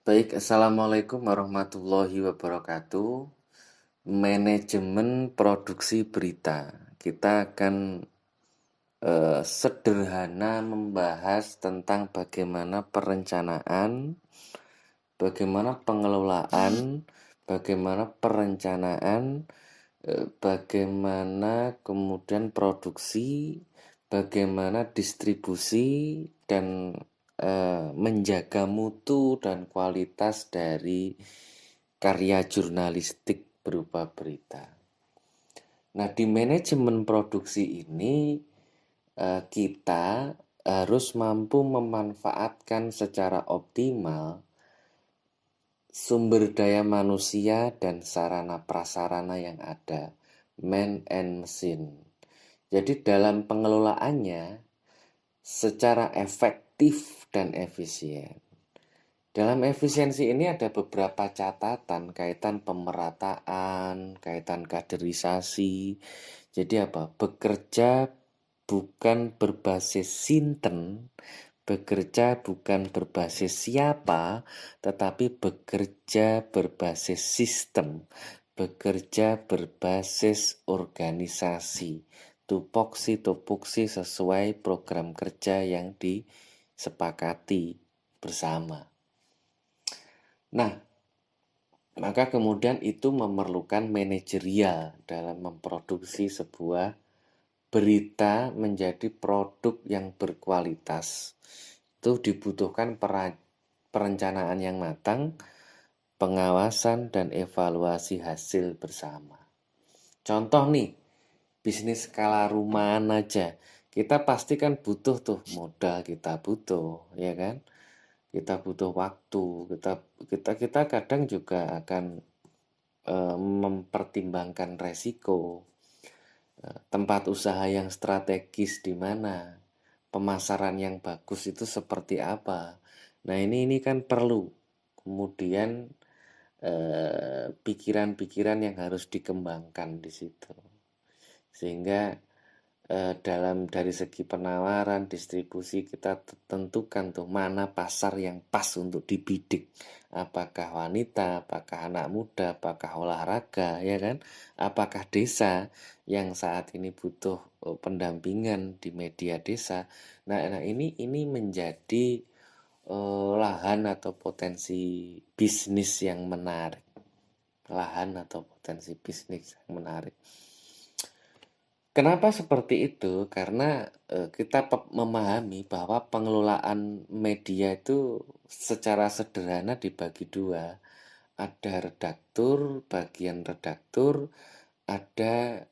Baik, Assalamualaikum warahmatullahi wabarakatuh. Manajemen produksi berita. Kita akan sederhana membahas tentang bagaimana perencanaan, bagaimana pengelolaan, bagaimana perencanaan, bagaimana kemudian produksi, bagaimana distribusi, dan menjaga mutu dan kualitas dari karya jurnalistik berupa berita. Nah, di manajemen produksi ini kita harus mampu memanfaatkan secara optimal sumber daya manusia dan sarana prasarana yang ada, man and machine. Jadi dalam pengelolaannya secara efektif dan efisien. Dalam efisiensi ini ada beberapa catatan kaitan pemerataan, kaitan kaderisasi. Jadi apa? Bekerja bukan berbasis sinten, bekerja bukan berbasis siapa, tetapi bekerja berbasis sistem, bekerja berbasis organisasi, tupoksi sesuai program kerja yang disepakati bersama. Nah, maka kemudian itu memerlukan manajerial dalam memproduksi sebuah berita menjadi produk yang berkualitas. Itu dibutuhkan perencanaan yang matang, pengawasan dan evaluasi hasil bersama. Contoh nih, bisnis skala rumahan aja. Kita pasti kan butuh tuh modal, kita butuh, ya kan? Kita butuh waktu, kita kadang juga akan mempertimbangkan resiko. Tempat usaha yang strategis di mana, pemasaran yang bagus itu seperti apa. Nah, ini kan perlu kemudian pikiran-pikiran yang harus dikembangkan di situ. Sehingga dari segi penawaran, distribusi kita tentukan tuh mana pasar yang pas untuk dibidik. Apakah wanita, apakah anak muda, apakah olahraga, ya kan? Apakah desa yang saat ini butuh pendampingan di media desa. Nah, ini menjadi lahan atau potensi bisnis yang menarik. Lahan atau potensi bisnis yang menarik. Kenapa seperti itu? Karena kita memahami bahwa pengelolaan media itu secara sederhana dibagi dua. Ada redaktur, bagian redaktur, ada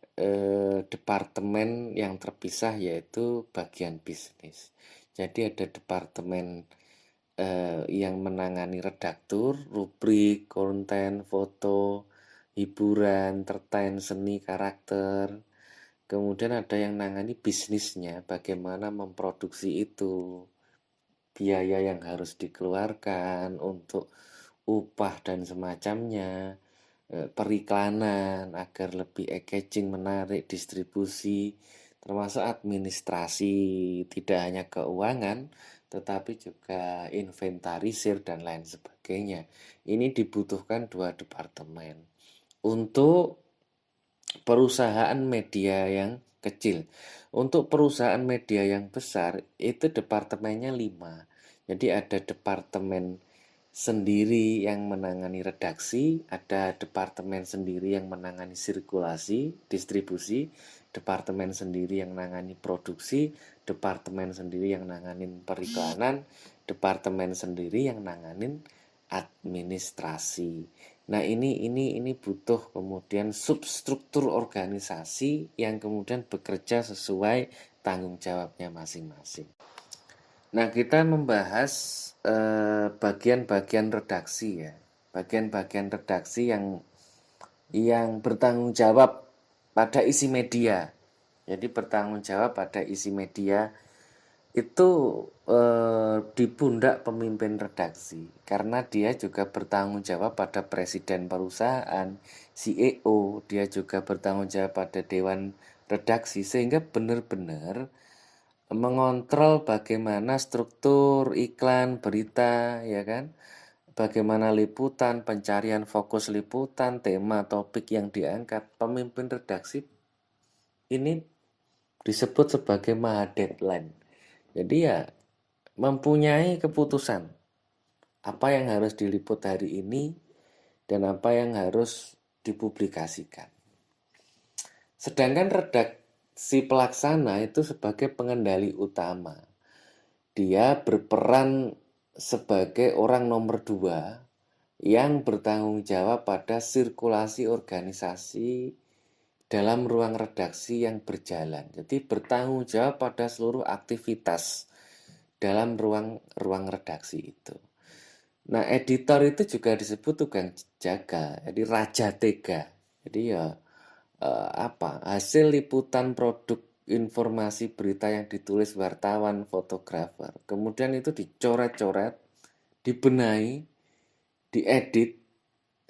departemen yang terpisah yaitu bagian bisnis. Jadi ada departemen yang menangani redaktur, rubrik, konten, foto, hiburan, entertain, seni, karakter. Kemudian ada yang nangani bisnisnya, bagaimana memproduksi itu, biaya yang harus dikeluarkan untuk upah dan semacamnya, periklanan agar lebih engaging, menarik, distribusi, termasuk administrasi, tidak hanya keuangan, tetapi juga inventarisir dan lain sebagainya. Ini dibutuhkan dua departemen. Untuk perusahaan media yang kecil. Untuk perusahaan media yang besar, itu departemennya 5. Jadi ada departemen sendiri yang menangani redaksi, ada departemen sendiri yang menangani sirkulasi, distribusi, departemen sendiri yang menangani produksi, departemen sendiri yang menangani periklanan, departemen sendiri yang menangani administrasi. Nah, ini butuh kemudian substruktur organisasi yang kemudian bekerja sesuai tanggung jawabnya masing-masing. Nah, kita membahas bagian-bagian redaksi ya. Bagian-bagian redaksi yang bertanggung jawab pada isi media. Jadi bertanggung jawab pada isi media itu di pundak pemimpin redaksi karena dia juga bertanggung jawab pada presiden perusahaan, CEO, dia juga bertanggung jawab pada dewan redaksi sehingga benar-benar mengontrol bagaimana struktur iklan berita ya kan bagaimana liputan, pencarian fokus liputan, tema topik yang diangkat, pemimpin redaksi ini disebut sebagai maha deadline. Jadi ya mempunyai keputusan apa yang harus diliput hari ini dan apa yang harus dipublikasikan. Sedangkan redaksi pelaksana itu sebagai pengendali utama. Dia berperan sebagai orang nomor 2 yang bertanggung jawab pada sirkulasi organisasi dalam ruang redaksi yang berjalan. Jadi bertanggung jawab pada seluruh aktivitas dalam ruang redaksi itu. Nah, editor itu juga disebut tukang jaga, jadi raja tega. Jadi ya hasil liputan produk informasi berita yang ditulis wartawan, fotografer. Kemudian itu dicoret-coret, dibenahi, diedit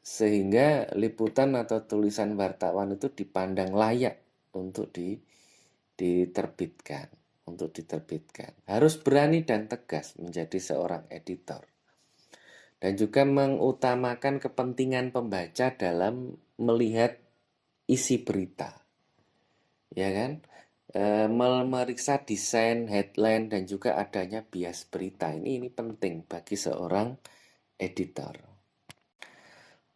sehingga liputan atau tulisan wartawan itu dipandang layak untuk diterbitkan, Harus berani dan tegas menjadi seorang editor. Dan juga mengutamakan kepentingan pembaca dalam melihat isi berita. Ya kan? Memeriksa desain, headline, dan juga adanya bias berita. Ini penting bagi seorang editor.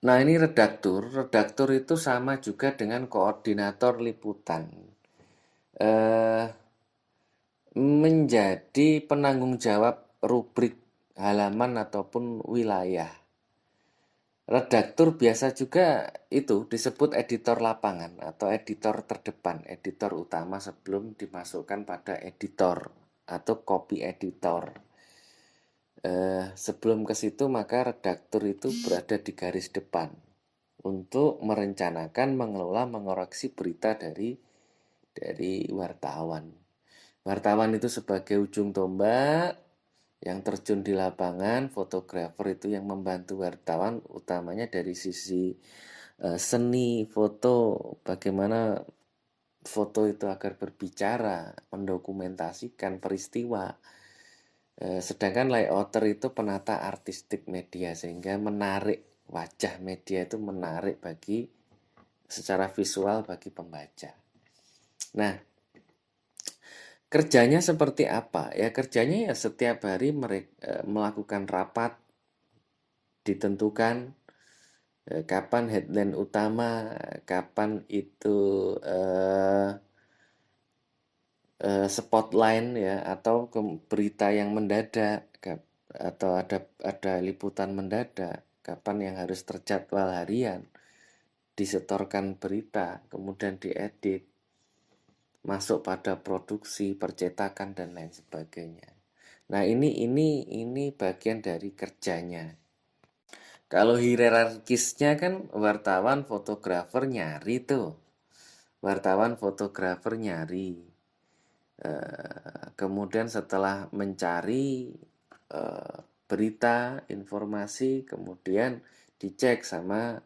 Nah, ini redaktur. Redaktur itu sama juga dengan koordinator liputan. Menjadi penanggung jawab rubrik halaman ataupun wilayah. Redaktur biasa juga itu disebut editor lapangan atau editor terdepan, editor utama sebelum dimasukkan pada editor atau copy editor. Sebelum ke situ maka redaktur itu berada di garis depan untuk merencanakan, mengelola, mengoreksi berita dari wartawan. Wartawan itu sebagai ujung tombak yang terjun di lapangan, fotografer itu yang membantu wartawan utamanya dari sisi seni foto, bagaimana foto itu agar berbicara, mendokumentasikan peristiwa. Sedangkan layouter itu penata artistik media sehingga menarik wajah media itu menarik bagi secara visual bagi pembaca. Nah, kerjanya seperti apa? Ya kerjanya ya setiap hari melakukan rapat, ditentukan kapan headline utama, kapan itu spotline ya atau berita yang mendadak atau ada liputan mendadak, kapan yang harus terjadwal harian, disetorkan berita, kemudian diedit, masuk pada produksi, percetakan dan lain sebagainya. Nah, ini bagian dari kerjanya. Kalau hierarkisnya kan wartawan, fotografer nyari tuh. Wartawan, fotografer nyari. Kemudian setelah mencari berita, informasi, kemudian dicek sama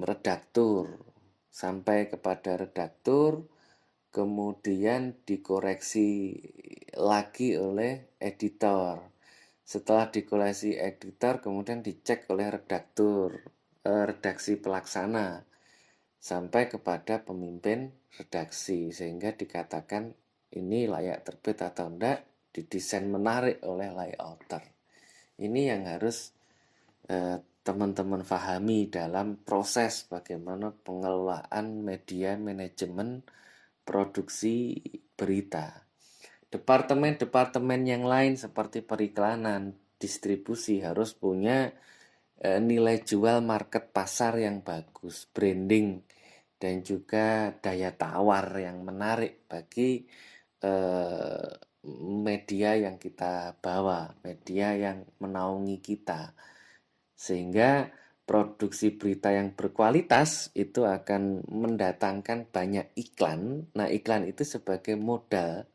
redaktur. Sampai kepada redaktur, kemudian dikoreksi lagi oleh editor. Setelah dikoreksi editor, kemudian dicek oleh redaktur, redaksi pelaksana, sampai kepada pemimpin redaksi, sehingga dikatakan ini layak terbit atau enggak, didesain menarik oleh layouter. Ini yang harus teman-teman pahami dalam proses bagaimana pengelolaan media manajemen produksi berita. Departemen-departemen yang lain seperti periklanan, distribusi harus punya nilai jual market pasar yang bagus, branding, dan juga daya tawar yang menarik bagi media yang kita bawa, media yang menaungi kita. Sehingga produksi berita yang berkualitas itu akan mendatangkan banyak iklan. Nah, iklan itu sebagai modal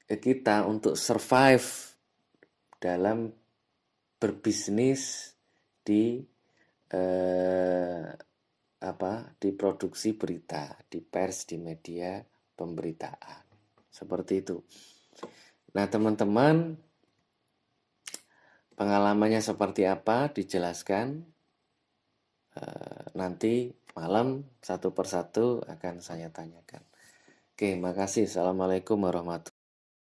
kita untuk survive dalam berbisnis di di produksi berita, di pers, di media pemberitaan. Seperti itu. Nah, teman-teman, Pengalamannya seperti apa dijelaskan, nanti malam satu persatu akan saya tanyakan. Oke, makasih. Assalamualaikum warahmatullahi wabarakatuh.